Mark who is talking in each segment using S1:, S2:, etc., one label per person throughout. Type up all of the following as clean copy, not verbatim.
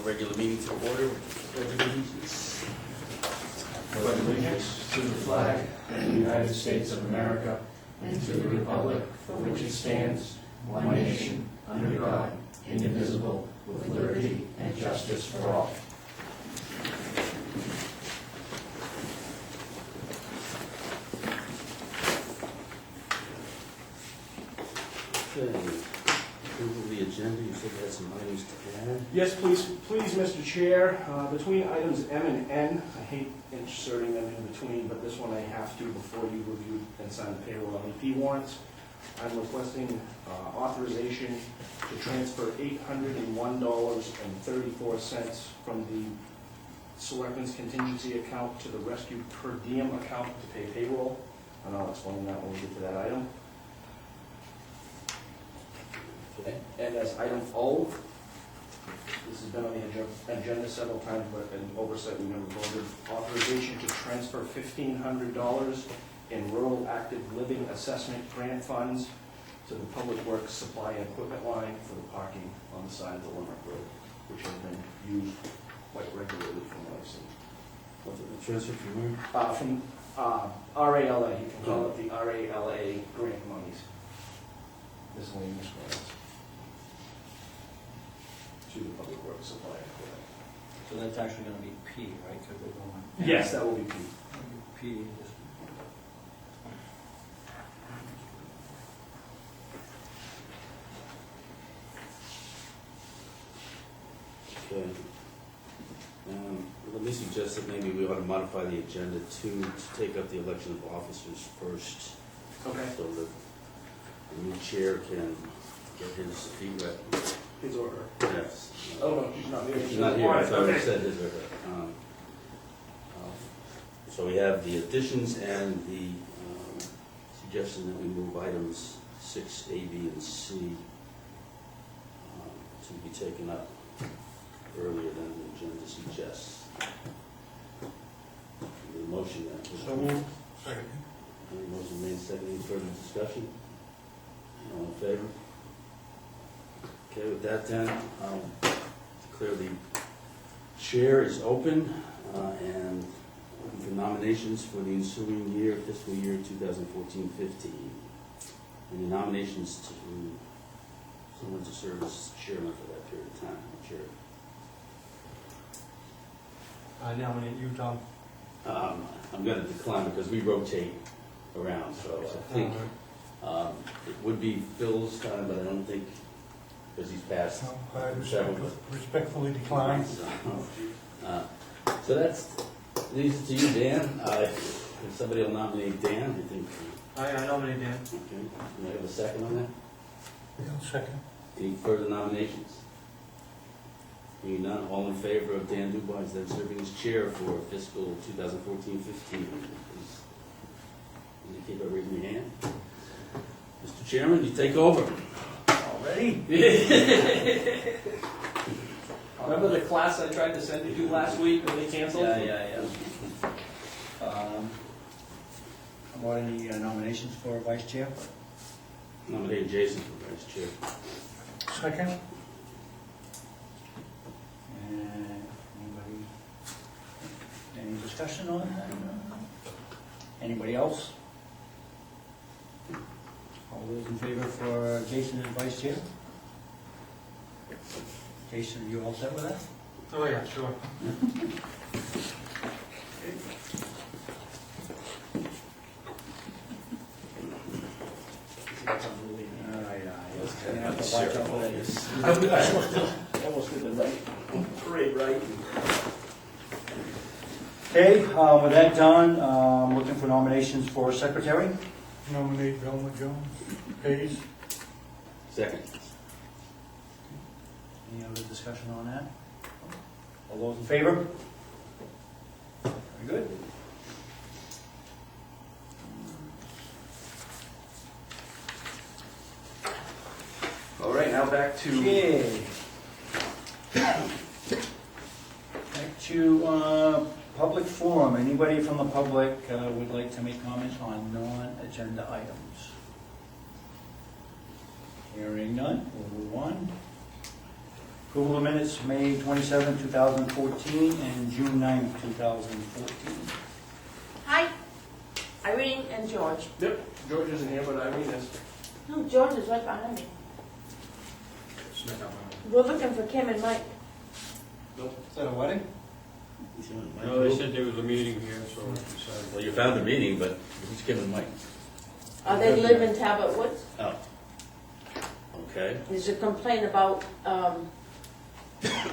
S1: the regular meeting to order.
S2: Pledge allegiance to the flag of the United States of America and to the republic for which it stands, one nation, under God, indivisible, with liberty and justice for all.
S1: Okay. Approval of the agenda. You said you had some items to add.
S3: Yes, please, Mr. Chair. Between items M and N, I hate inserting them in between, but this one I have to before you review and sign the payroll MEP warrants. I'm requesting authorization to transfer $801.34 from the Selectmen's contingency account to the rescue per diem account to pay payroll. And I'll explain that when we get to that item.
S1: Okay.
S3: And as item O, this has been on the agenda several times, but in oversight we never voted. Authorization to transfer $1,500 in rural active living assessment grant funds to the Public Works supply and equipment line for the parking on the side of the Limerick Road, which has been used quite regularly from what I've seen.
S1: What's the transfer from where?
S3: From RALA, you can call it the RALA grant monies. Miscellaneous grants to the Public Works supply and equipment.
S4: So that's actually going to be P, right? Because we're going.
S3: Yes, that will be P.
S4: P.
S1: Okay. Let me suggest that maybe we ought to modify the agenda to take up the election of officers first,
S3: Okay.
S1: so that the new chair can get his feet wet.
S3: His or her.
S1: Yes.
S3: Oh, no, she's not here.
S1: She's not here, I thought I
S3: Okay.
S1: said his or her. So we have the additions and the suggestion that we move items 6, A, B, and C to be taken up earlier than the agenda suggests. The motion that.
S2: So moved. Second.
S1: Motion made, second. Any further discussion? All in favor? Okay, with that then, I'll declare the chair is open and open for nominations for the ensuing year, fiscal year 2014-15. Any nominations to someone to serve as chairman for that period of time? Chair.
S2: I nominate you, Tom.
S1: I'm going to decline because we rotate around, so I think it would be Phil's time, but I don't think, because he's passed several.
S2: Respectfully decline.
S1: So that's, leaves it to you, Dan. If somebody will nominate Dan, I think.
S2: I nominate Dan.
S1: Okay, can I have a second on that?
S2: Second.
S1: Any further nominations? Hearing none, all in favor of Dan Dubois then serving as chair for fiscal 2014-15, please indicate by raising your hand. Mr. Chairman, you take over.
S3: Already? Remember the class I tried to send you to last week when they canceled?
S4: Yeah. How about any nominations for vice chair?
S1: Nominate Jason for vice chair.
S2: Second.
S4: Anybody? Any discussion on that? Anybody else? All those in favor for Jason as vice chair? Jason, are you all set with that?
S2: Oh, yeah, sure.
S4: I almost
S3: did the right parade right.
S4: Okay, with that done, looking for nominations for secretary.
S2: Nominate Velma Jones. Hayes.
S1: Second.
S4: Any other discussion on that? All those in favor? Very good.
S3: All right, now back to
S4: Okay. Back to public forum. Anybody from the public would like to make comments on non-agenda items? Hearing none, we'll move on. Approval of minutes, May 27, 2014, and June 9, 2014.
S5: Hi, Irene and George.
S3: Yep, George isn't here, but Irene is.
S5: No, George is right behind me. We're looking for Kim and Mike.
S4: Is that a wedding?
S2: No, they said there was a meeting here, so I decided.
S1: Well, you found the meeting, but who's Kim and Mike?
S5: They live in Talbot Woods.
S1: Oh. Okay.
S5: There's a complaint about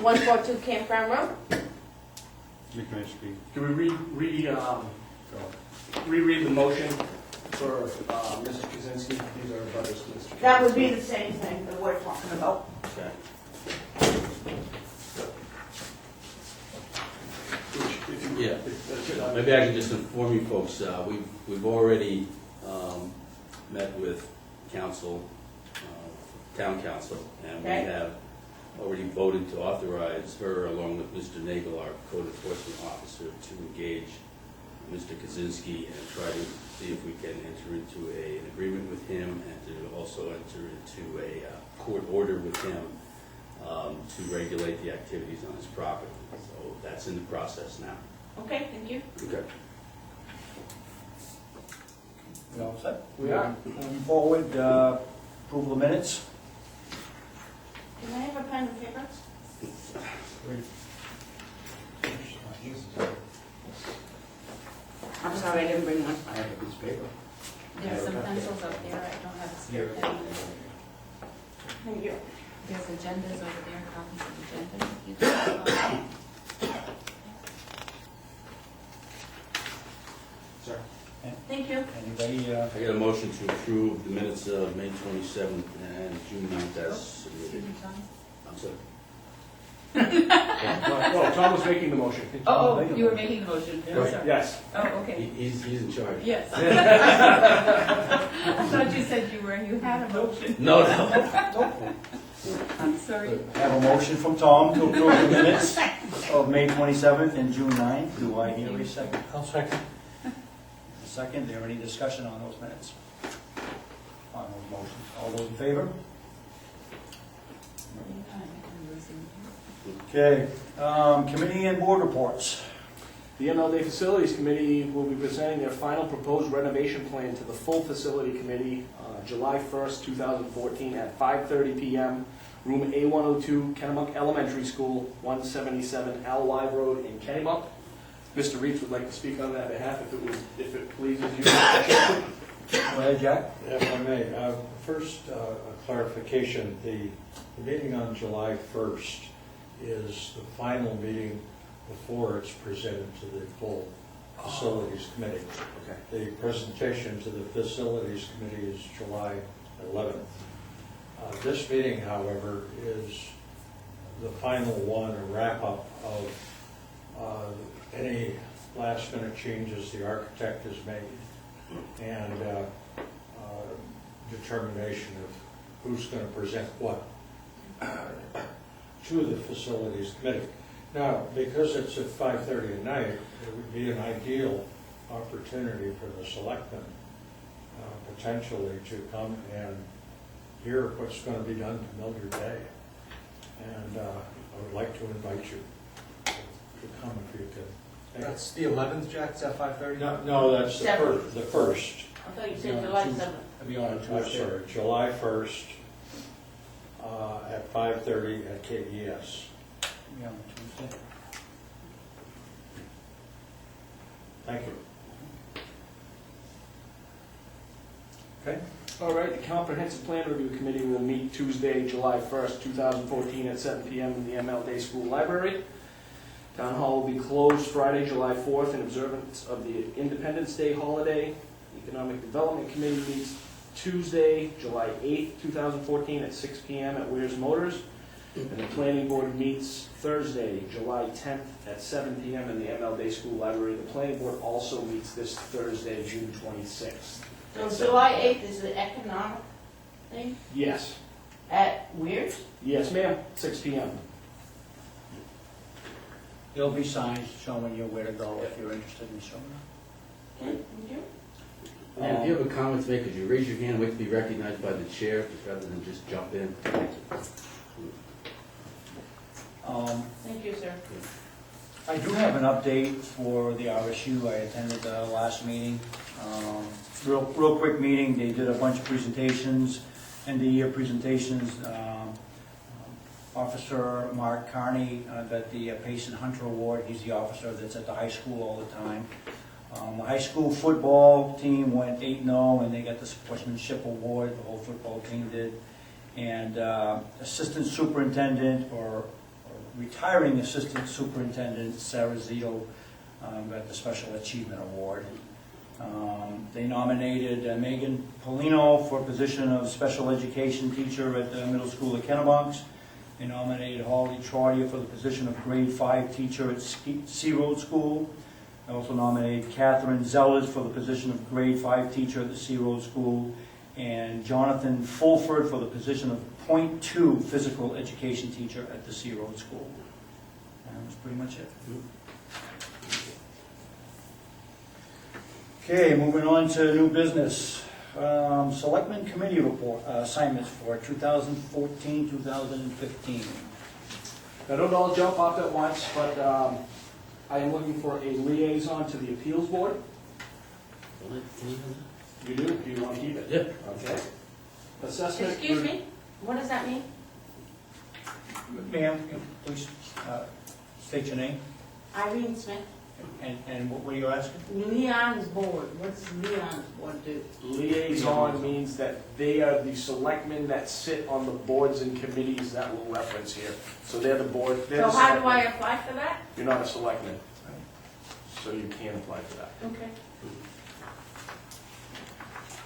S5: 142 Campground Road.
S2: You can speak.
S3: Can we reread the motion for Mrs. Kaczynski? These are butters to Mr.
S5: That would be the same thing that we're talking about.
S1: Okay. Yeah. Maybe I can just inform you folks, we've already met with council, town council, and we
S5: Okay.
S1: have already voted to authorize her, along with Mr. Nagel, our code enforcement officer, to engage Mr. Kaczynski and try to see if we can enter into an agreement with him and to also enter into a court order with him to regulate the activities on his property. So that's in the process now.
S5: Okay, thank you.
S1: Okay.
S4: We all set?
S3: We are.
S4: Moving forward, approval of minutes.
S5: Can I have a pen and paper?
S6: I'm sorry, I didn't bring one.
S3: I have a piece of paper.
S6: There's some pencils up there, I don't have a spare pen.
S5: Thank you.
S6: There's agendas over there, copies of agendas. You can-
S3: Sir.
S5: Thank you.
S4: Anybody,
S1: I get a motion to approve the minutes of May 27th and June 9th as
S6: Excuse
S1: submitted.
S6: me, Tom.
S1: I'm sorry.
S3: No, Tom was making the motion.
S6: Oh, you were making the motion.
S4: Yeah.
S6: I'm sorry.
S3: Yes.
S6: Oh, okay.
S1: He's in charge.
S6: Yes. I thought you said you had a motion.
S1: No, no.
S6: I'm sorry.
S4: have a motion from Tom to approve the minutes of May 27th and June 9th. Do I hear a second? I'll second. Second, there any discussion on those minutes? On those motions? All those in favor? Okay, committee and board reports.
S3: The MLD Facilities Committee will be presenting their final proposed renovation plan to the full facility committee July 1st, 2014 at 5:30 p.m. Room A102, Kennebunk Elementary School, 177 Allive Road in Kennebunk. Mr. Reeds would like to speak on that behalf if it pleases you.
S4: Go ahead, Jack.
S7: If I may, first a clarification, the meeting on July 1st is the final meeting before it's presented to the full Facilities Committee.
S3: Okay.
S7: The presentation to the Facilities Committee is July 11th. This meeting, however, is the final one, a wrap-up of any last-minute changes the architect has made and determination of who's going to present what to the Facilities Committee. Now, because it's at 5:30 at night, it would be an ideal opportunity for the Selectmen potentially to come and hear what's going to be done to build your day. And I would like to invite you to come if you could.
S8: That's the 11th, Jack, is that 5:30?
S7: No, that's the
S5: Seven.
S7: first. The first.
S5: I thought you said July 7th.
S4: I'll be on a
S7: I'm
S4: Tuesday.
S7: sorry, July 1st at 5:30 at KES.
S4: Be on a Tuesday.
S7: Thank you.
S4: Okay.
S3: All right, the Comprehensive Plan Review Committee will meet Tuesday, July 1st, 2014 at 7 p.m. in the ML Day School Library. Town Hall will be closed Friday, July 4th in observance of the Independence Day holiday. Economic Development Committee meets Tuesday, July 8th, 2014 at 6 p.m. at Weir's Motors. And the Planning Board meets Thursday, July 10th at 7 p.m. in the ML Day School Library. The Planning Board also meets this Thursday, June 26th.
S5: So July 8th is the economic thing
S3: Yes.
S5: at Weir's?
S3: Yes, ma'am. 6 p.m.
S4: There'll be signs showing you where to go if you're interested in showing up.
S5: Thank you.
S1: And if you have a comment to make, could you raise your hand, wait to be recognized by the chair, rather than just jump in?
S5: you, sir.
S4: I do have an update for the RSU. I attended the last meeting. Real quick meeting. They did a bunch of presentations, end of year presentations. Officer Mark Carney got the Payson Hunter Award. He's the officer that's at the high school all the time. The high school football team went 8-0 and they got the sportsmanship award. The whole football team did. And assistant superintendent or retiring assistant superintendent Sarah Zito got the special achievement award. They nominated Megan Polino for position of special education teacher at the middle school at Kennebunks. They nominated Holly Trotter for the position of grade 5 teacher at Sea Road School. They also nominated Catherine Zellers for the position of grade 5 teacher at the Sea Road School, and Jonathan Fulford for the position of .2 physical education teacher at the Sea Road School. And that was pretty much it. Okay, moving on to new business. Selectmen committee report assignments for 2014-2015.
S3: Now, don't all jump off at once, but I am looking for a liaison to the appeals board. You do? Do you want to keep it?
S1: Yeah.
S3: Okay. Assessment.
S5: Excuse me, what does that mean?
S4: Ma'am, please state your name
S5: Irene Smith,
S4: and what were you asking?
S5: Leon's board, what's Leon's board do?
S3: Liaison means that they are the selectmen that sit on the boards and committees that we'll reference here. So they're the board. They're
S5: So
S3: the
S5: how do I
S3: selectmen.
S5: apply for that?
S3: You're not a selectman, so you can't apply for that.
S5: Okay.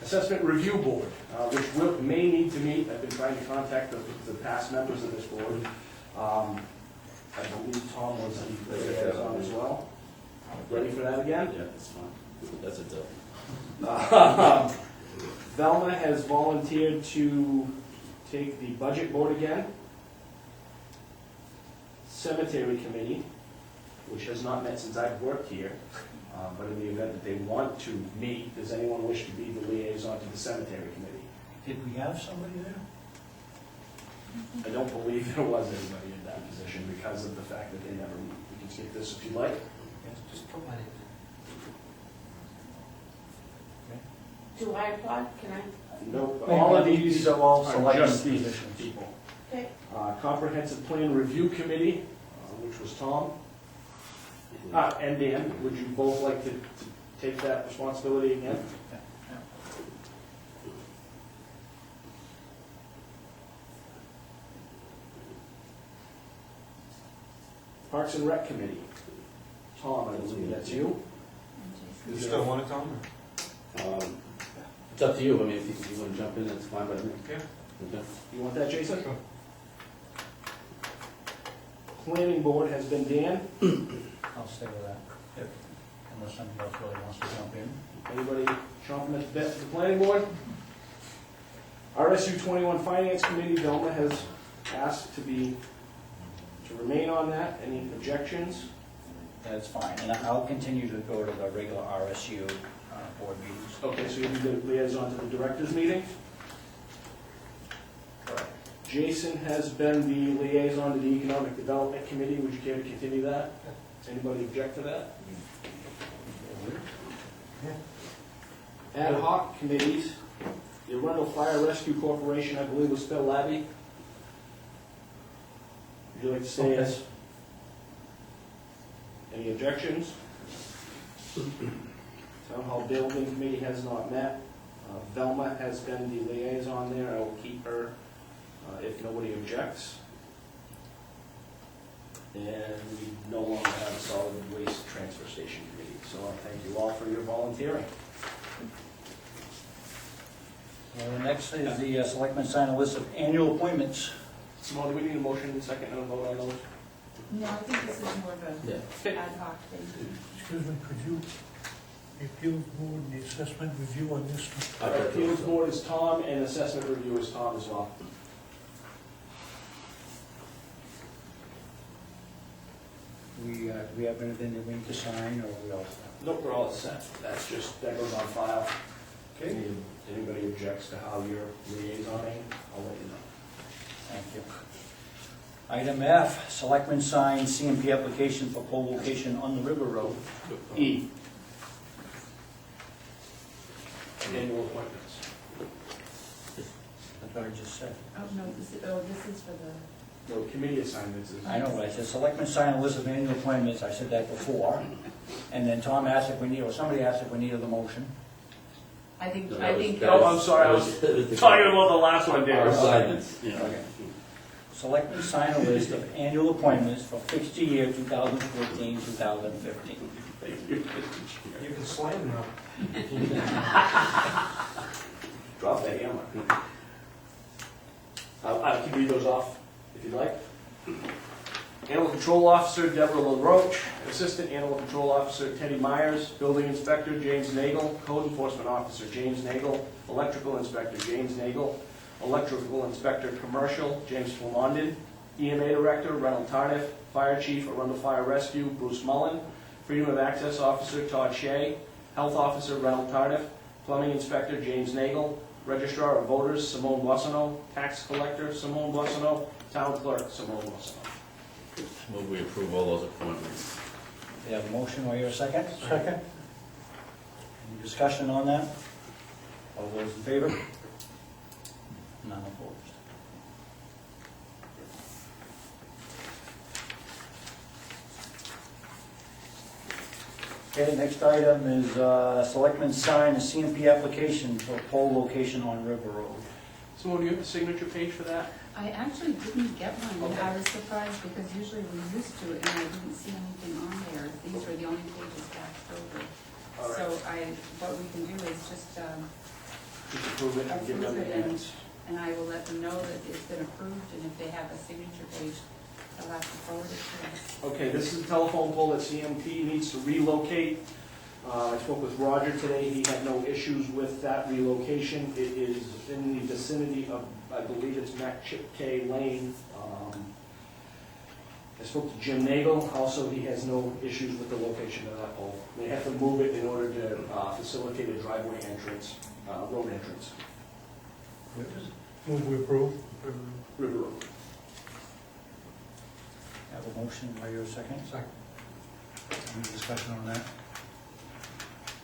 S3: Assessment Review Board, which may need to meet. I've been trying to contact the past members of this board. I believe Tom was on as well. Ready for that again?
S1: Yeah, that's fine. That's a deal.
S3: Velma has volunteered to take the Budget Board again. Cemetery Committee, which has not met since I've worked here. But in the event that they want to meet, does anyone wish to be the liaison to the Cemetery Committee?
S4: Did we have somebody there?
S3: I don't believe there was anybody in that position because of the fact that they never meet. We can skip this if you like.
S4: Yes, just put my name
S5: Do I apply? Can I?
S3: Nope.
S4: in.
S3: All of these
S4: are all
S3: are
S4: selected
S3: just these
S4: positions.
S3: people.
S5: Okay.
S3: Comprehensive Plan Review Committee, which was Tom, and Dan. Would you both like to take that responsibility again? Parks and Rec Committee. Tom, I believe that's you.
S8: You still want it, Tom?
S1: It's up to you. I mean, if you want to jump in, that's fine by me.
S8: Yeah.
S1: Okay.
S3: You want that, Jason?
S8: Sure.
S3: Planning Board has been Dan.
S4: I'll stay with that, unless somebody else really wants to jump in.
S3: Anybody chomping at the bit for the Planning Board? RSU 21 Finance Committee, Velma has asked to remain on that. Any objections?
S4: That's fine, and I'll continue to go to the regular RSU board meetings.
S3: Okay, so you'll be the liaison to the directors meeting?
S4: Correct.
S3: Jason has been the liaison to the Economic Development Committee. Would you care to continue that? Anybody object to that? Ad hoc committees, the Arundel Fire Rescue Corporation, I believe was Phil Labby. Would you like to say yes? Any objections? Town Hall Building Committee has not met. Velma has been the liaison there. I will keep her if nobody objects. And we no longer have a solid waste transfer station committee. So I thank you all for your volunteering.
S4: Next is the selectmen sign a list of annual appointments.
S3: Simone, do we need a motion and a second and a vote on those?
S6: No, I think this is more of
S1: Yeah.
S6: an ad hoc thing.
S9: Excuse me, could you, the appeals board, the assessment review on this one?
S3: Our appeals board is Tom, and assessment review is Tom as well.
S4: Do we have anything that we need to sign, or we all set?
S3: Nope, we're all set. That's just, that goes on file.
S4: Okay.
S3: If anybody objects to how you're liaisoning, I'll let you know.
S4: Thank you. Item F, Selectmen sign CMP application for pole location on the River Road.
S3: E. Annual appointments.
S4: That's what I just said.
S6: Oh, no, this is for the,
S3: No, committee assignments is.
S4: I know, but I said Selectmen sign a list of annual appointments, I said that before. And then Tom asked if we need, or somebody asked if we needed the motion.
S6: I think,
S1: No,
S6: I
S1: that was-
S6: think.
S1: that
S3: Oh, I'm sorry, I was talking about the last one,
S1: Our
S3: Dave.
S1: assignments, yeah.
S4: Okay. Selectmen sign a list of annual appointments for fixture year 2014, 2015.
S8: You can slam now.
S3: Drop that hammer. I can read those off if you'd like. Animal Control Officer Deborah LaRoche, Assistant Animal Control Officer Teddy Myers, Building Inspector James Nagel, Code Enforcement Officer James Nagel, Electrical Inspector James Nagel, Electrical Inspector Commercial James Flamondin, EMA Director Reynold Tardiff, Fire Chief Arundel Fire Rescue Bruce Mullen, Freedom of Access Officer Todd Shea, Health Officer Reynold Tardiff, Plumbing Inspector James Nagel, Registrar of Voters Simone Boissonneau, Tax Collector Simone Boissonneau, Town Clerk Simone Boissonneau.
S1: Move we approve all those appointments.
S4: You have a motion, or you a second?
S9: Second?
S4: Any discussion on that? All those in favor? None opposed. Okay, next item is Selectmen sign a CMP application for pole location on River Road.
S3: Simone, do you have the signature page for that?
S6: I actually didn't get one, and
S3: Okay.
S6: I was surprised because usually we used to, and I didn't see anything on there. These were the only pages passed over.
S3: All right.
S6: So what we can do is just,
S3: Just approve it and give them the
S6: Approve it
S3: minutes.
S6: and I will let them know that it's been approved, and if they have a signature page, they'll have to forward it to us.
S3: Okay, this is a telephone pole that CMP needs to relocate. I spoke with Roger today, he had no issues with that relocation. It is in the vicinity of, I believe it's McChipkay Lane. I spoke to Jim Nagel, also he has no issues with the location of that pole. They have to move it in order to facilitate a driveway entrance, road entrance,
S9: Move we approve?
S3: River Road.
S4: Have a motion, by your second?
S9: Second.
S4: Any discussion on that?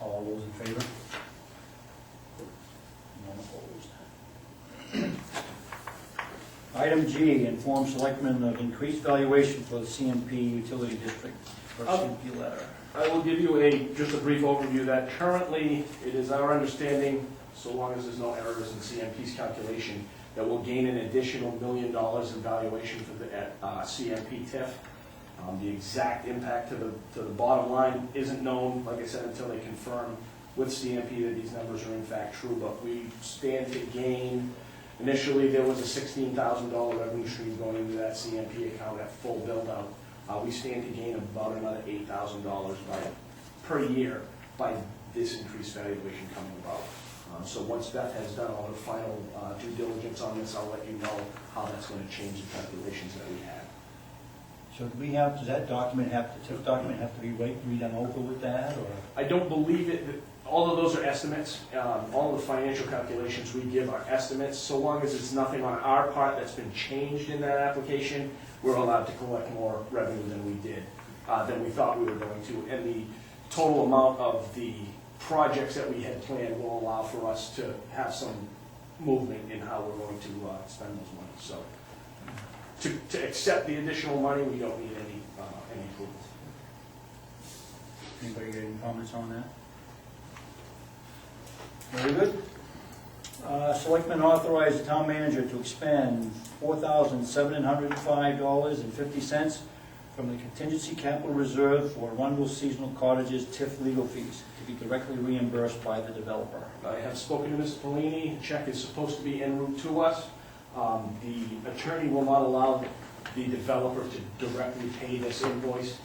S4: All those in favor? None opposed. Item G, inform Selectmen of increased valuation for the CMP utility district, for CMP letter.
S3: I will give you just a brief overview that currently, it is our understanding, so long as there's no errors in CMP's calculation, that we'll gain an additional $1 million in valuation for the CMP TIF. The exact impact to the bottom line isn't known, like I said, until they confirm with CMP that these numbers are in fact true, but we stand to gain. Initially, there was a $16,000 revenue stream going into that CMP account at full build-out. We stand to gain about another $8,000 per year by this increased valuation coming about. So once Beth has done all her final due diligence on this, I'll let you know how that's going to change the calculations that we had.
S4: So do we have, does that document have, the TIF document have to be redone over with that, or?
S3: I don't believe it, all of those are estimates. All of the financial calculations we give are estimates. So long as it's nothing on our part that's been changed in that application, we're allowed to collect more revenue than we did, than we thought we were going to. And the total amount of the projects that we had planned will allow for us to have some movement in how we're going to spend those money. So to accept the additional money, we don't need any approval.
S4: Anybody got any comments on that? Very good. Selectmen authorize the town manager to expend $4,705.50 from the contingency capital reserve for Arundel Seasonal Cottages TIF legal fees to be directly reimbursed by the developer.
S3: I have spoken to Mr. Polini, the check is supposed to be en route to us. The attorney will not allow the developer to directly pay this invoice.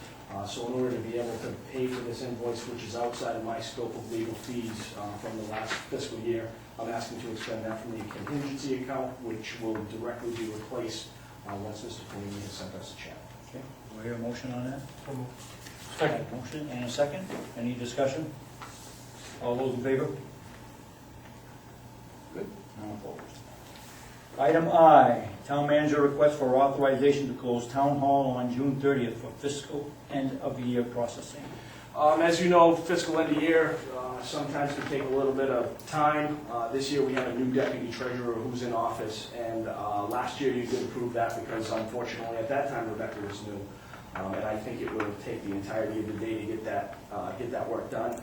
S3: So in order to be able to pay for this invoice, which is outside of my scope of legal fees from the last fiscal year, I'm asking to expend that from the contingency account, which will directly be replaced once Mr. Polini has sent us a check.
S4: Okay, do I hear a motion on that?
S9: Second.
S4: Motion and a second. Any discussion? All those in favor? Good. None opposed. Item I, town manager request for authorization to close town hall on June 30th for fiscal end of the year processing.
S3: As you know, fiscal end of year sometimes can take a little bit of time. This year, we have a new deputy treasurer who's in office, and last year you did approve that because unfortunately, at that time, Rebecca was new. And I think it would take the entirety of the day to get that work done.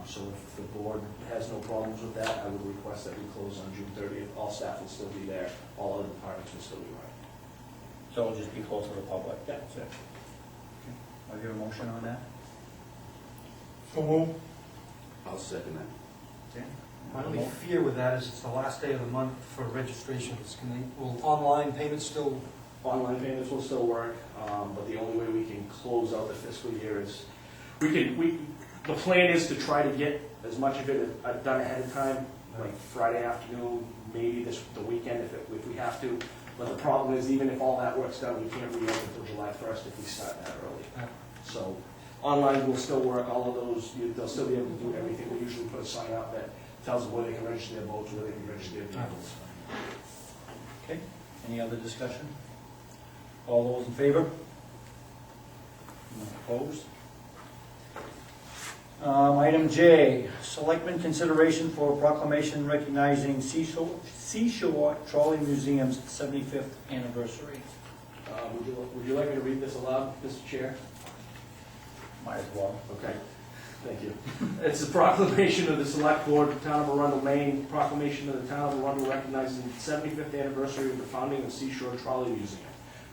S3: So if the board has no problems with that, I would request that we close on June 30th. All staff will still be there, all other departments will still be running.
S4: So it'll just be closed to the public. That's it. I'll hear a motion on that.
S9: So move.
S1: I'll second that.
S4: Okay.
S8: My only fear with that is it's the last day of the month for registrations. Will online payments still?
S3: Online payments will still work, but the only way we can close out the fiscal year is, the plan is to try to get as much of it done ahead of time, like Friday afternoon, maybe the weekend if we have to. But the problem is, even if all that work's done, we can't reopen until July 1st if we start that early. So online will still work, all of those, they'll still be able to do everything. We usually put a sign out that tells them where they can register their boats, where they can register their vehicles.
S4: Okay, any other discussion? All those in favor? None opposed? Item J, Selectmen consideration for proclamation recognizing Seashore Trolley Museum's 75th anniversary.
S3: Would you like me to read this aloud, Mr. Chair?
S4: Might as well.
S3: Okay, thank you. It's a proclamation of the Select Board of the Town of Arundel, Maine, proclamation of the Town of Arundel recognizing the 75th anniversary of the founding of Seashore Trolley Museum.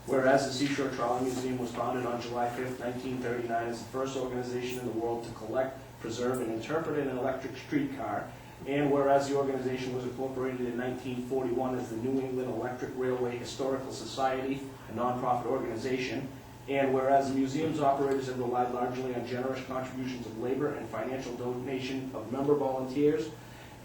S3: Whereas the Seashore Trolley Museum was founded on July 5th, 1939 as the first organization in the world to collect, preserve, and interpret an electric streetcar, and whereas the organization was incorporated in 1941 as the New England Electric Railway Historical Society, a nonprofit organization, and whereas the museum's operators have relied largely on generous contributions of labor and financial donation of member volunteers,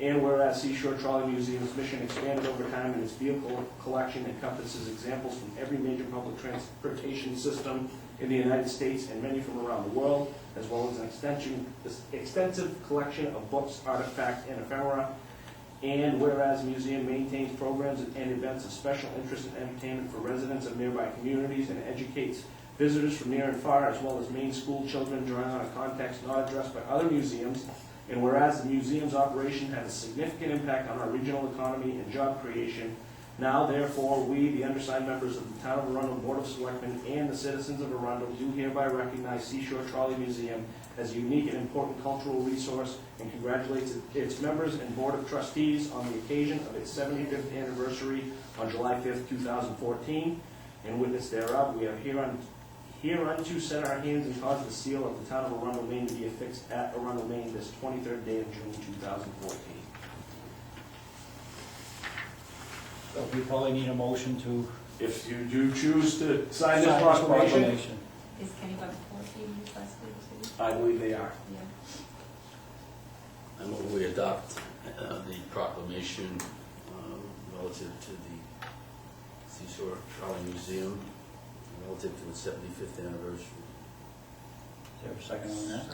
S3: and whereas Seashore Trolley Museum's mission expanded over time and its vehicle collection encompasses examples from every major public transportation system in the United States and many from around the world, as well as an extensive collection of books, artifacts, and ephemera. And whereas the museum maintains programs and events of special interest and entertainment for residents of nearby communities and educates visitors from near and far, as well as Maine school children, drawing on a context not addressed by other museums. And whereas the museum's operation has a significant impact on our regional economy and job creation, now therefore we, the undersigned members of the Town of Arundel Board of Selectmen and the citizens of Arundel, do hereby recognize Seashore Trolley Museum as a unique and important cultural resource and congratulates its members and Board of Trustees on the occasion of its 75th anniversary on July 5th, 2014. In witness thereof, we have hereunto set our hands and caused the seal of the Town of Arundel, Maine to be affixed at Arundel, Maine this 23rd day of June 2014.
S4: So we probably need a motion to
S3: If you do choose to sign this
S4: sign
S3: proclamation,
S6: Is Kennybunk Court being requested too?
S3: I believe they are.
S6: Yeah.
S1: I move we adopt the proclamation relative to the Seashore Trolley Museum, relative to its 75th anniversary.
S4: Is there a second on that?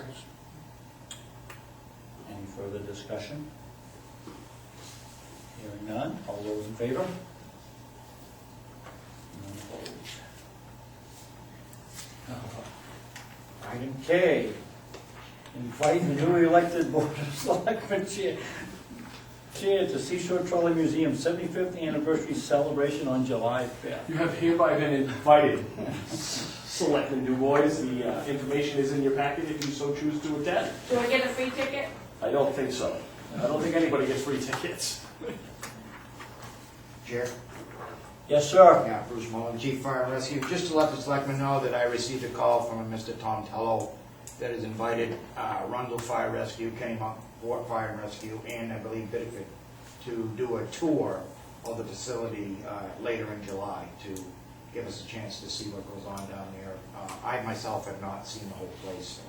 S4: Any further discussion? Hearing none, all those in favor? None opposed. Item K, invite the newly elected Board of Selectmen chair to Seashore Trolley Museum 75th anniversary celebration on July 5th.
S3: You have hereby been invited. Selectmen Du Bois, the information is in your packet if you so choose to attend.
S5: Do I get a free ticket?
S3: I don't think so. I don't think anybody gets free tickets.
S10: Chair?
S4: Yes, sir.
S10: Yeah, Bruce Mullen, Chief Fire and Rescue. Just to let the selectmen know that I received a call from a Mr. Tom Tello that has invited Arundel Fire Rescue, Kennybunk Fort Fire and Rescue, and I believe Biddeford to do a tour of the facility later in July to give us a chance to see what goes on down there. I myself have not seen the whole place, so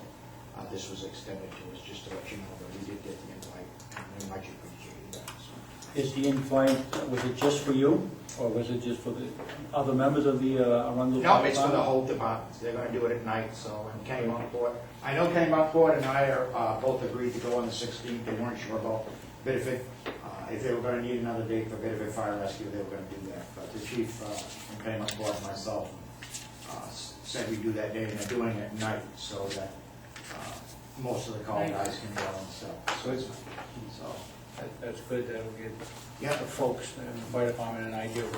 S10: this was extended to us just to let you know that we did get the invite, and we much appreciated that. So.
S4: Is the invite, was it just for you, or was it just for the other members of the Arundel?
S10: No, it's for the whole department. They're going to do it at night, so, and Kennebunkport. I know Kennebunkport and I are both agreed to go on the 16th. They weren't sure about Biddeford. if they were gonna need another date for Bedford Fire Rescue, they were gonna do that. But the chief, and came up with myself, said we do that day, and they're doing it at night, so that, most of the call guys can go and stuff.
S4: Good.
S10: So,
S4: That's good, that'll give
S10: yeah,
S4: the folks in the fire department an idea of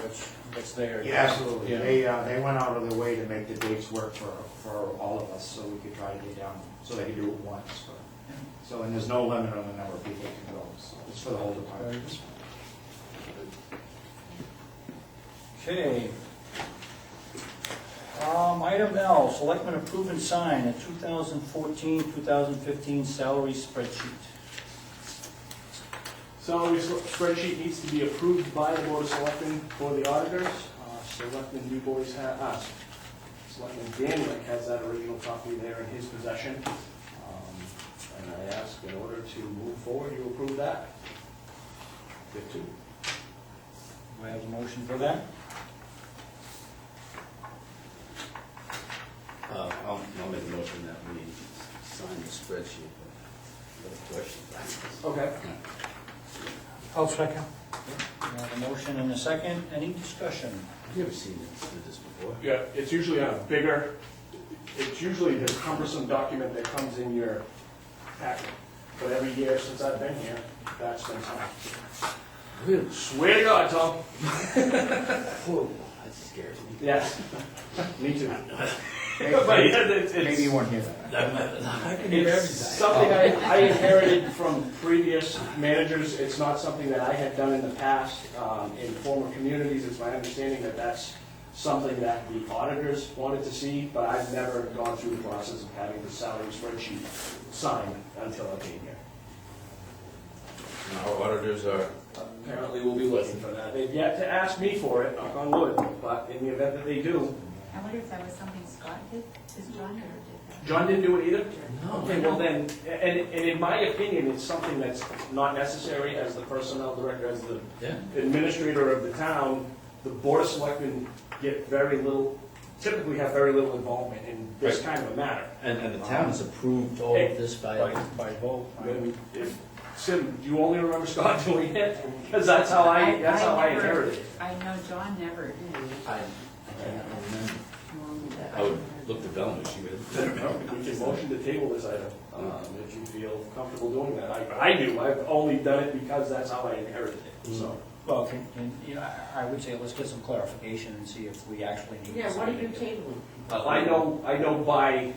S4: what's there.
S10: yeah, absolutely.
S4: Yeah.
S10: They went out of their way to make the dates work for all of us, so we could try to get down, so they could do it once. So, and there's no limit on the number of people that can go, so it's for the whole department.
S4: Okay. Item L, Selectmen approve and sign a 2014-2015 salary spreadsheet.
S3: Salary spreadsheet needs to be approved by the Board of Selectmen for the auditors. Selectman DuBois has, Selectman Daniel has that original copy there in his possession. And I ask in order to move forward, you approve that. Good too.
S4: Do I have a motion for that?
S1: I'll make a motion that we sign the spreadsheet. Got a question.
S3: Okay.
S9: I'll second.
S4: We have a motion and a second. Any discussion?
S1: Have you ever seen this before?
S3: Yeah, it's usually on a bigger, it's usually the cumbersome document that comes in your packet. But every year since I've been here, that's been signed.
S1: Really?
S3: Swear to God, Tom.
S1: Whoa, that scares me.
S3: Yes. Me too.
S10: Maybe
S3: But it's,
S10: you weren't here then.
S1: I can hear
S3: it's
S1: everything.
S3: something I inherited from previous managers. It's not something that I had done in the past. In former communities, it's my understanding that that's something that the auditors wanted to see, but I've never gone through the process of having the salary spreadsheet signed until I came here.
S1: Our auditors are,
S3: Apparently we'll be looking for that. They've yet to ask me for it, knock on wood, but in the event that they do.
S6: I wonder if that was something Scott did, because John never did that.
S3: John didn't do it either?
S1: no.
S3: Okay, well then, and in my opinion, it's something that's not necessary as the personnel director, as the
S1: Yeah.
S3: administrator of the town. The Board of Selectmen get very little, typically have very little involvement in this
S1: Right.
S3: kind of a matter.
S1: And the town has approved all of this by,
S4: By vote.
S3: Sim, do you only remember Scott doing it? Because that's how I
S6: never-
S3: inherited it.
S6: I know John never did.
S1: I can't remember.
S6: Well,
S1: I would look to Bellman, she would.
S3: We can motion to table this item, if you feel comfortable doing that. I do, I've only done it because that's how I inherited it, so.
S4: Well, I would say let's get some clarification and see if we actually need to
S5: Yeah,
S4: sign
S5: what are
S4: it.
S5: you tabling?
S3: I know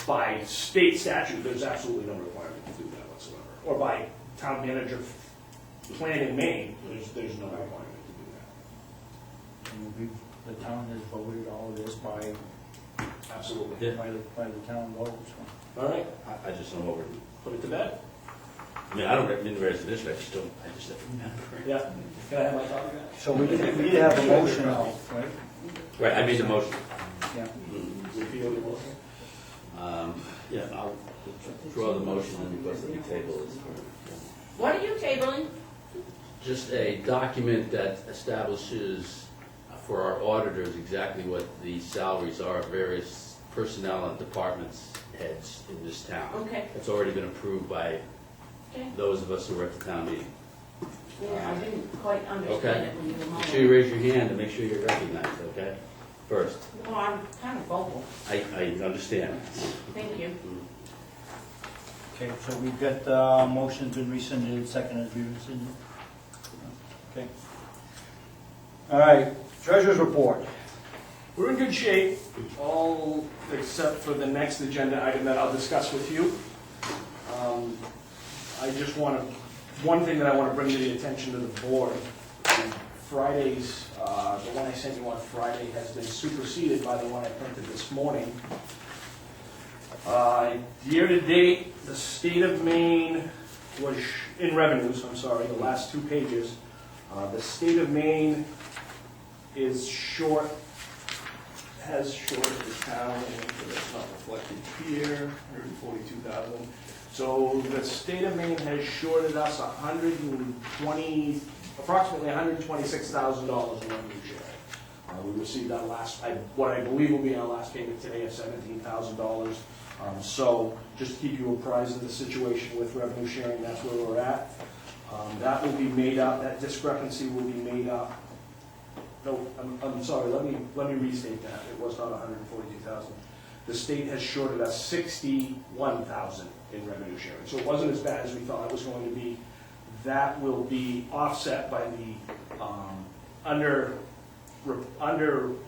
S3: by state statute, there's absolutely no requirement to do that whatsoever. Or by town manager plan in Maine, there's no requirement to do
S4: And the town has voted all of this by
S3: that. Absolutely.
S1: Yeah.
S4: by the town vote, so.
S3: All right,
S1: I just don't know where,
S3: put it to bed.
S1: I mean, I don't recommend the resolution, I just don't remember.
S3: Yeah, can I have my copy back?
S4: So we did have a motion out, right?
S1: Right, I made the motion.
S4: Yeah.
S3: Repeal your motion.
S1: Yeah, I'll withdraw the motion and request that we table this for,
S5: What are you tabling?
S1: just a document that establishes for our auditors exactly what the salaries are of various personnel and departments heads in this town.
S5: Okay,
S1: It's already been approved by
S5: okay.
S1: those of us who were at the town meeting.
S5: Yeah, I didn't quite understand
S1: Okay.
S5: it when you were
S1: Make sure you raise your hand to make sure you're recognized, okay? First,
S5: Well, I'm kind of vocal.
S1: I understand.
S5: Thank you.
S4: Okay, so we've got, motion's been rescinded, second has been rescinded. Okay. All right, treasurer's report.
S3: We're in good shape, all except for the next agenda item that I'll discuss with you. One thing that I want to bring to the attention of the board, Friday's, the one I sent you on Friday has been superseded by the one I printed this morning. Year-to-date, the state of Maine was, in revenues, I'm sorry, the last 2 pages, the state of Maine is has shorted the town, and that's not reflected here, 142,000. So the state of Maine has shorted us approximately $126,000 in revenue share. We received our what I believe will be our last payment today of $17,000. So just to keep you apprised of the situation with revenue sharing, that's where we're at. That will be made up, that discrepancy will be made up. No, I'm sorry, let me restate that. It was not 142,000. The state has shorted us 61,000 in revenue sharing. So it wasn't as bad as we thought it was going to be. That will be offset by the under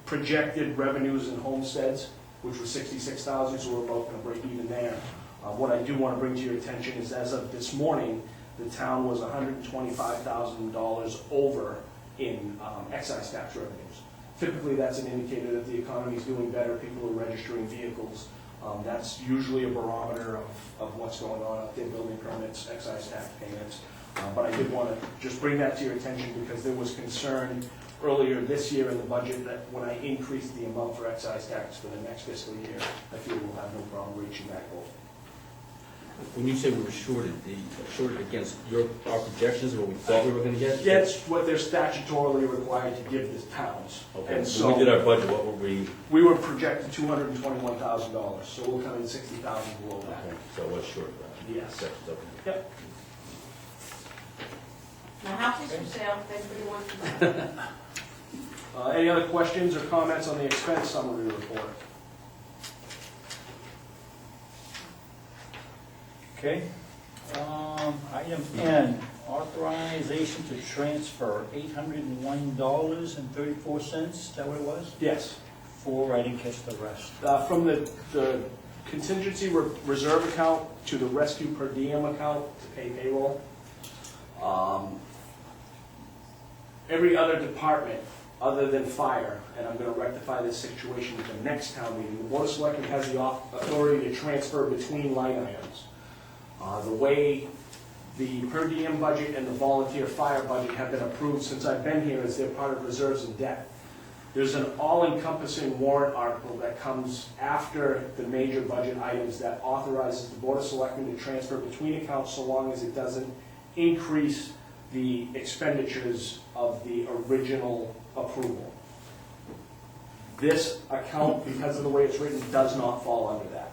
S3: projected revenues and homesteads, which were 66,000, so we're about going to break even there. What I do want to bring to your attention is, as of this morning, the town was $125,000 over in excise tax revenues. Typically, that's an indicator that the economy is doing better, people are registering vehicles. That's usually a barometer of what's going on out there, building permits, excise tax payments. But I did want to just bring that to your attention because there was concern earlier this year in the budget that when I increased the amount for excise tax for the next fiscal year, I feel we'll have no problem reaching that goal.
S1: When you say we were shorted against our projections of what we thought we were gonna get?
S3: That's what they're statutorily required to give the towns.
S1: Okay,
S3: And
S1: so when we did our budget, what were we?
S3: We were projected $221,000, so we'll come in 60,000 below that.
S1: Okay, so it was short of that.
S3: Yes.
S1: Okay.
S3: Yep.
S5: My house is for sale, if anybody wants to buy.
S3: Any other questions or comments on the expense summary report?
S4: Okay. Item N, authorization to transfer $801.34, is that what it was?
S3: Yes.
S4: For, I didn't catch the rest.
S3: From the contingency reserve account to the rescue per diem account to pay payroll. Every other department other than fire, and I'm going to rectify this situation at the next town meeting, the Board of Selectmen has the authority to transfer between line items. The way the per diem budget and the volunteer fire budget have been approved since I've been here is they're part of reserves and debt. There's an all-encompassing warrant article that comes after the major budget items that authorizes the Board of Selectmen to transfer between accounts so long as it doesn't increase the expenditures of the original approval. This account, because of the way it's written, does not fall under that.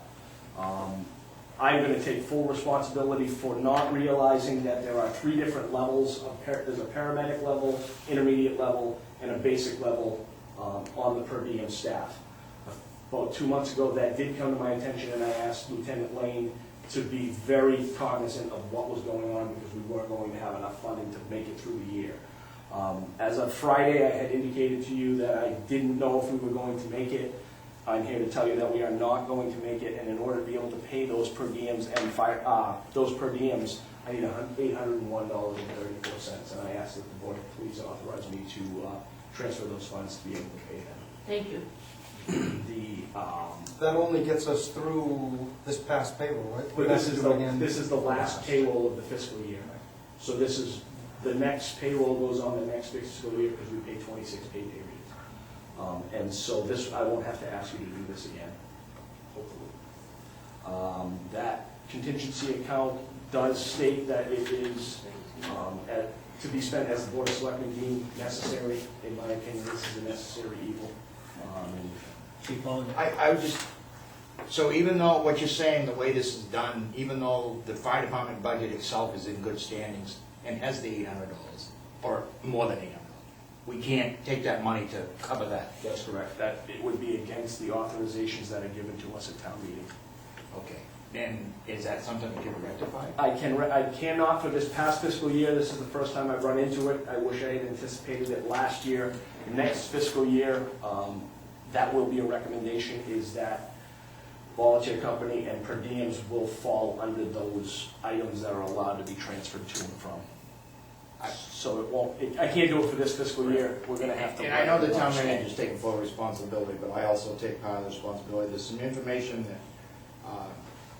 S3: I'm going to take full responsibility for not realizing that there are three different levels. There's a paramedic level, intermediate level, and a basic level on the per diem staff. About 2 months ago, that did come to my attention, and I asked Lieutenant Lane to be very cognizant of what was going on because we weren't going to have enough funding to make it through the year. As of Friday, I had indicated to you that I didn't know if we were going to make it. I'm here to tell you that we are not going to make it, and in order to be able to pay those per diems and those per diems, I need $801.34, and I asked that the board please authorize me to transfer those funds to be able to pay them.
S5: Thank you.
S8: That only gets us through this past payroll, right?
S3: But this is the last payroll of the fiscal year. So this is, the next payroll goes on the next fiscal year because we pay 26 pay periods. And so this, I won't have to ask you to do this again, hopefully. That contingency account does state that it is to be spent as the Board of Selectmen deem necessary. In my opinion, this is a necessary evil.
S10: I would just, so even though what you're saying, the way this is done, even though the fire department budget itself is in good standings and has the $800, or more than $800, we can't take that money to cover that.
S3: That's correct. That it would be against the authorizations that are given to us at town meeting.
S10: Okay. And is that something that can be rectified?
S3: I cannot for this past fiscal year. This is the first time I've run into it. I wish I had anticipated it last year. Next fiscal year, that will be a recommendation, is that volunteer company and per diems will fall under those items that are allowed to be transferred to and from. So it won't, I can't do it for this fiscal year. We're going to have to.
S10: And I know the town manager's taking full responsibility, but I also take part of the responsibility. There's some information that,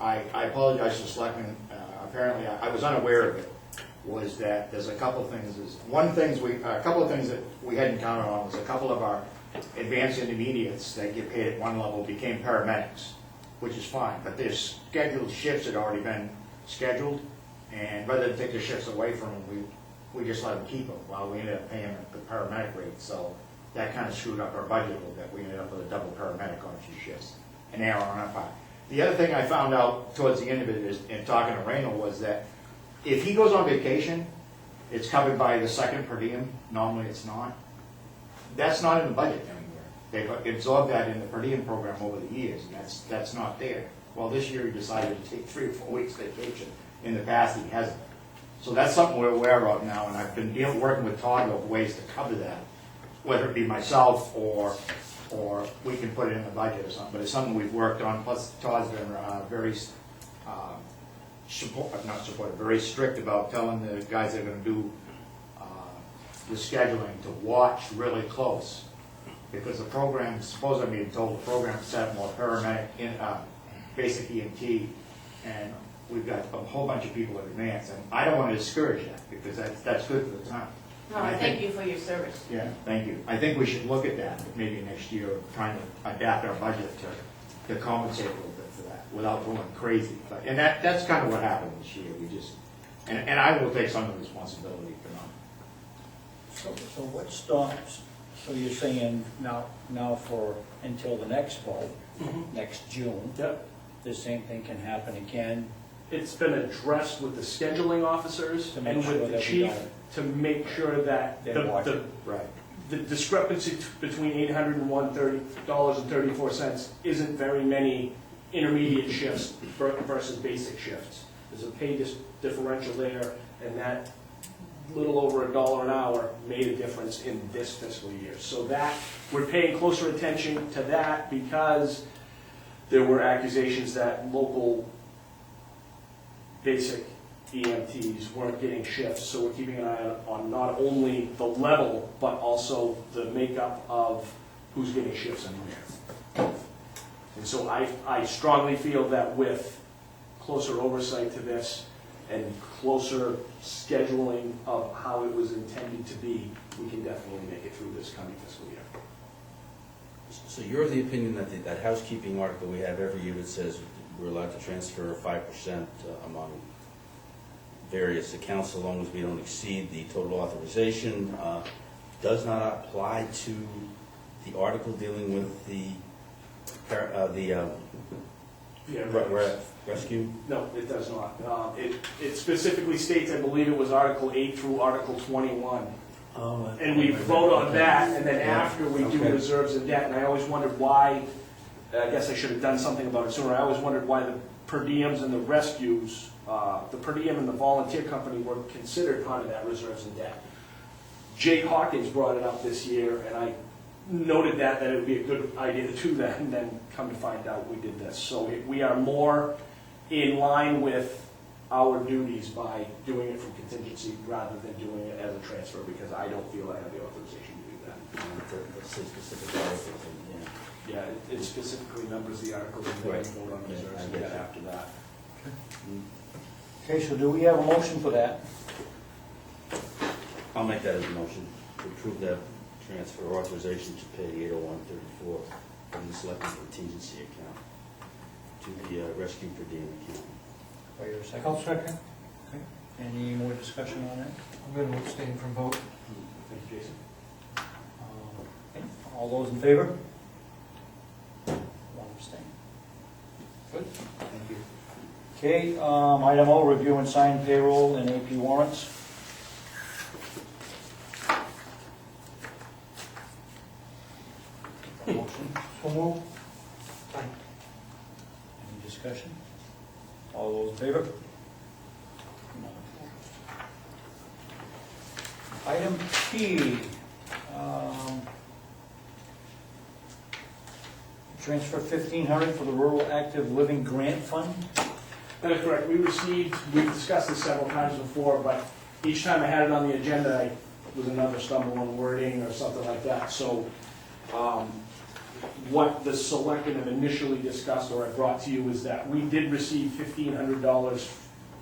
S10: I apologize to the selectmen, apparently I was unaware of it, was that there's a couple of things, a couple of things that we hadn't counted on was a couple of our advanced intermediates that get paid at one level became paramedics, which is fine, but their scheduled shifts had already been scheduled, and rather than take the shifts away from them, we just let them keep them. Well, we ended up paying them at the paramedic rate, so that kind of screwed up our budget a little bit. We ended up with a double paramedic on a few shifts, an hour on our part. The other thing I found out towards the end of it is, in talking to Randall, was that if he goes on vacation, It's covered by the second per diem, normally it's not. That's not in the budget anywhere. They've absorbed that in the per diem program over the years, and that's not there. Well, this year he decided to take 3 or 4 weeks vacation. In the past, he hasn't. So that's something we're aware of now, and I've been working with Todd of ways to cover that, whether it be myself or we can put it in the budget or something, but it's something we've worked on. Plus, Todd's been very very strict about telling the guys that are going to do the scheduling to watch really close, because the program, suppose I'm being told the program set more paramedic in basic EMT, and we've got a whole bunch of people in advance, and I don't want to discourage that, because that's good for the town.
S5: No, I thank you for your service.
S10: Yeah, thank you. I think we should look at that, maybe next year, trying to adapt our budget to compensate a little bit for that, without going crazy. But, and that's kind of what happened this year. We just, and I will take some of the responsibility for not.
S4: So what stops, so you're saying now for, until the next vote, next June,
S3: Yep.
S4: the same thing can happen again?
S3: It's been addressed with the scheduling officers
S4: To make
S3: and
S4: sure
S3: with the
S4: that we
S3: chief
S4: don't-
S3: to make sure that
S4: They watch it.
S10: Right.
S3: the discrepancy between $801.34 isn't very many intermediate shifts versus basic shifts. There's a pay differential there, and that little over $1 an hour made a difference in this fiscal year. So that, we're paying closer attention to that because there were accusations that local basic EMTs weren't getting shifts, so we're keeping an eye on not only the level, but also the makeup of who's getting shifts and where. And so I strongly feel that with closer oversight to this and closer scheduling of how it was intended to be, we can definitely make it through this coming fiscal year.
S1: So you're of the opinion that that housekeeping article we have every year that says we're allowed to transfer 5% among various accounts so long as we don't exceed the total authorization does not apply to the article dealing with the rescue?
S3: No, it does not. It specifically states, I believe it was Article 8 through Article 21.
S1: Oh,
S3: And we vote on that, and then after we do
S1: Okay.
S3: reserves and debt, and I always wondered why, I guess I should have done something about it sooner, I always wondered why the per diems and the rescues, the per diem and the volunteer company were considered part of that reserves and debt. Jake Hawkins brought it up this year, and I noted that it would be a good idea to do that, and then come to find out we did this. So we are more in line with our duties by doing it from contingency rather than doing it as a transfer, because I don't feel I have the authorization to do that.
S1: Let's say specific articles, and,
S3: Yeah, it specifically numbers the articles and then
S1: Right.
S3: vote on
S1: Yeah,
S3: reserves
S1: I
S3: and
S1: get
S3: debt
S1: you.
S3: after that.
S4: Okay, so do we have a motion for that?
S1: I'll make that as a motion to approve that transfer authorization to pay the 801.34 from the Selectmen contingency account to the rescue per diem account.
S4: Wait a second.
S9: I'll second.
S4: Okay. Any more discussion on that?
S8: I'm going to abstain from vote.
S3: Thank you, Jason.
S4: Okay. All those in favor? One abstain. Good.
S10: Thank you.
S4: Okay, item O, review and sign payroll and AP warrants. Motion,
S9: So move.
S4: any discussion? All those in favor? No. Item P, transfer 1,500 for the Rural Active Living Grant Fund.
S3: That is correct. We've discussed this several times before, but each time I had it on the agenda, I was another stumble on wording or something like that. So what the selectmen have initially discussed, or I brought to you, is that we did receive $1,500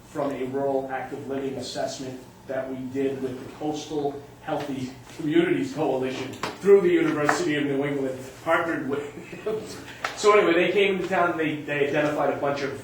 S3: from a rural active living assessment that we did with the Coastal Healthy Communities Coalition through the University of New England, partnered with. So anyway, they came into town and they identified a bunch of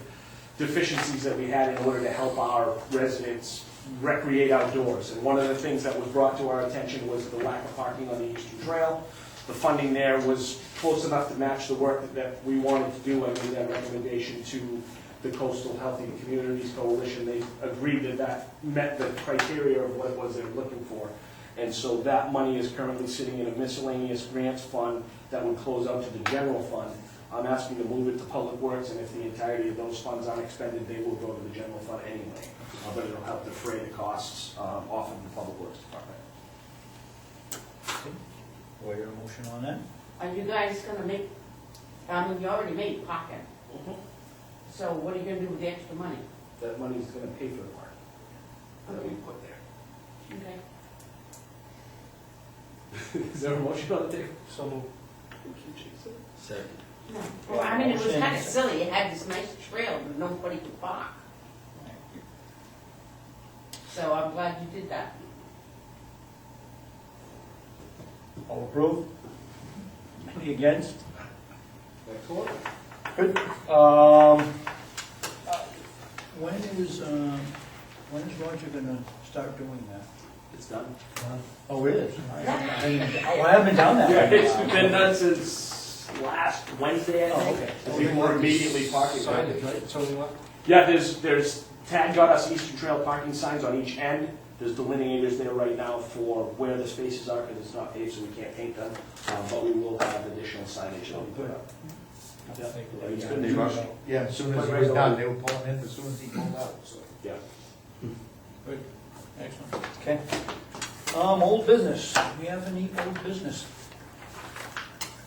S3: deficiencies that we had in order to help our residents recreate outdoors. And one of the things that was brought to our attention was the lack of parking on the Eastern Trail. The funding there was close enough to match the work that we wanted to do, and made that recommendation to the Coastal Healthy Communities Coalition. They agreed that that met the criteria of what it was they were looking for. And so that money is currently sitting in a miscellaneous grants fund that would close out to the general fund. I'm asking to move it to Public Works, and if the entirety of those funds aren't expended, they will go to the general fund anyway. But it'll help defray the costs off of the Public Works Department.
S4: Or your motion on that?
S5: Are you guys gonna make, I mean, you already made parking, so what are you gonna do with the extra money?
S3: That money's gonna pay for the park that we put there.
S5: Okay.
S3: Is there a motion on the table?
S8: So moved.
S1: Second.
S5: No. Well, I mean, it was kind of silly, it had this nice trail, but nobody could park. So I'm glad you did that.
S4: All approved? Any against?
S3: Excellent.
S4: Good. When is Roger gonna start doing that?
S3: It's done.
S4: Oh, it is? I haven't been down that
S3: Yeah,
S4: way.
S3: it's been done since last Wednesday, I think.
S4: Oh,
S3: People were immediately parking.
S8: Signed it, right? So we want,
S3: Yeah, there's, Tad got us Eastern Trail parking signs on each end. There's delineators there right now for where the spaces are, because it's not paved, so we can't paint them. But we will have additional signage that we put up. Yeah, it's good news.
S10: Yeah, as soon as he was done, they were pulling in as soon as he pulled out, so.
S3: Yeah.
S4: Good. Excellent. Okay. Old business. Do we have any old business?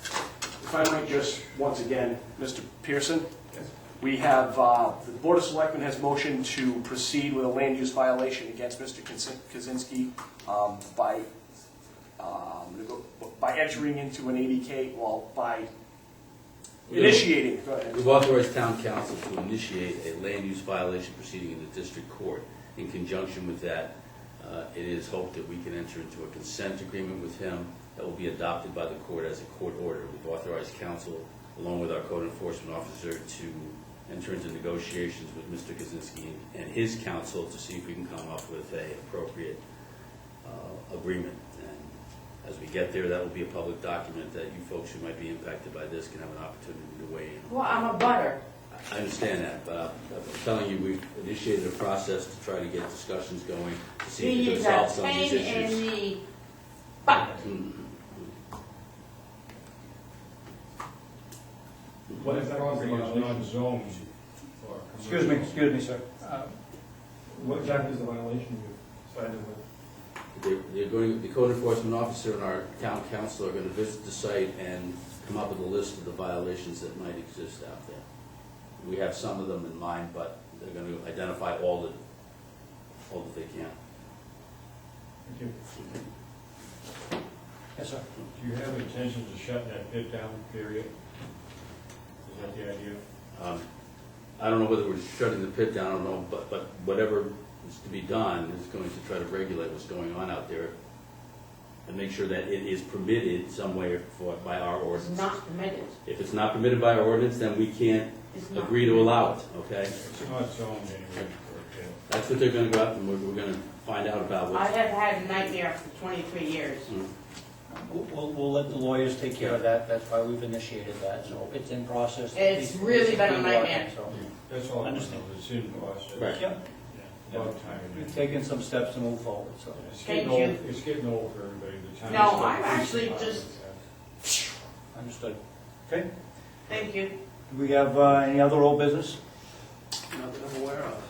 S3: If I might just, once again, Mr. Pearson, we have, the Board of Selectmen has motioned to proceed with a land use violation against Mr. Kaczynski by entering into an 80K, well, by initiating, go ahead.
S1: We've authorized town council to initiate a land use violation proceeding in the district court. In conjunction with that, it is hoped that we can enter into a consent agreement with him that will be adopted by the court as a court order. We've authorized council, along with our code enforcement officer, to enter into negotiations with Mr. Kaczynski and his counsel to see if we can come up with an appropriate agreement. And as we get there, that will be a public document that you folks who might be impacted by this can have an opportunity to weigh in.
S5: Well, I'm a butter.
S1: I understand that, but I'm telling you, we've initiated a process to try to get discussions going to see if we can
S5: He's
S1: resolve
S5: a
S1: some of these
S5: pain in
S1: issues.
S5: the butt.
S7: What is that non-zoned?
S4: Excuse me, sir.
S7: What exactly is the violation you cited with?
S1: They're going, the code enforcement officer and our town council are going to visit the site and come up with a list of the violations that might exist out there. We have some of them in mind, but they're going to identify all that they can.
S7: Thank you.
S4: Yes, sir.
S7: Do you have intentions of shutting that pit down, period? Is that the idea?
S1: I don't know whether we're shutting the pit down, I don't know, but whatever is to be done is going to try to regulate what's going on out there and make sure that it is permitted some way by our
S5: It's
S1: ordinance.
S5: not permitted.
S1: If it's not permitted by our ordinance, then we can't
S5: It's not
S1: agree to allow it, okay?
S7: It's not zoned anyway for a pit.
S1: That's what they're gonna go out and we're gonna find out about
S5: I
S1: what.
S5: have had a nightmare for 23 years.
S4: We'll let the lawyers take care of that. That's why we've initiated that, so it's in process.
S5: It's really been a nightmare.
S4: So,
S7: That's all I know,
S4: Understand.
S7: it's in process.
S1: Right.
S4: yep,
S7: Yeah, about time.
S4: we've taken some steps to move forward, so.
S7: It's
S5: Thank
S7: getting
S5: you.
S7: old, it's getting old for everybody, the time.
S5: No, I'm actually just-
S4: Understood. Okay.
S5: Thank you.
S4: Do we have any other old business?
S3: Not that I'm aware of.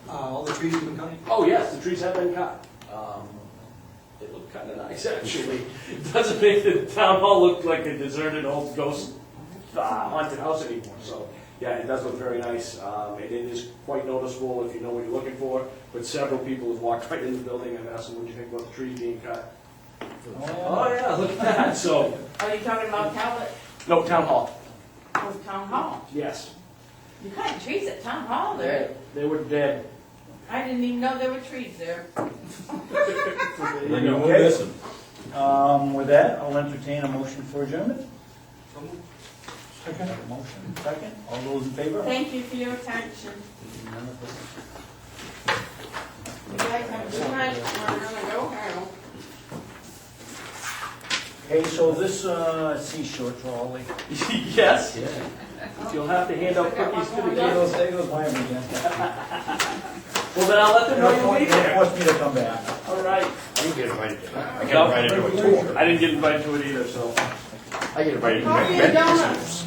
S8: all the trees have been cut?
S3: Oh, yes, the trees have been cut. They look kind of nice, actually. It doesn't make the town hall look like a deserted old ghost haunted house anymore, so, yeah, it does look very nice. And it is quite noticeable if you know what you're looking for, but several people have walked right in the building and asked them, what do you think about the trees being cut? Oh, yeah, look at that, so,
S5: Are you talking about Talbot?
S3: no, town hall,
S5: Oh, Town Hall.
S3: yes.
S5: You cutting trees at Town Hall there?
S3: They were dead.
S5: I didn't even know there were trees there.
S1: We're gonna
S4: Okay.
S1: miss them.
S4: With that, I'll entertain a motion for adjournment.
S8: So moved.
S4: Second. Motion, second. All those in favor?
S5: Thank you for your attention. You guys have a good night. I'm gonna go home.
S4: Okay, so this seashore trolley,
S3: Yes.
S1: Yeah.
S5: Oh,
S3: You'll have to hand out cookies to the kids.
S4: There goes mine again.
S3: Well, then I'll let them know you'll be there.
S4: Force me to come back.
S3: All right.
S10: I didn't get invited to that. I
S3: No.
S10: got invited to a tour.
S3: I didn't get invited to it either, so.
S10: I get invited to
S5: Coffee and
S10: event.
S5: donuts.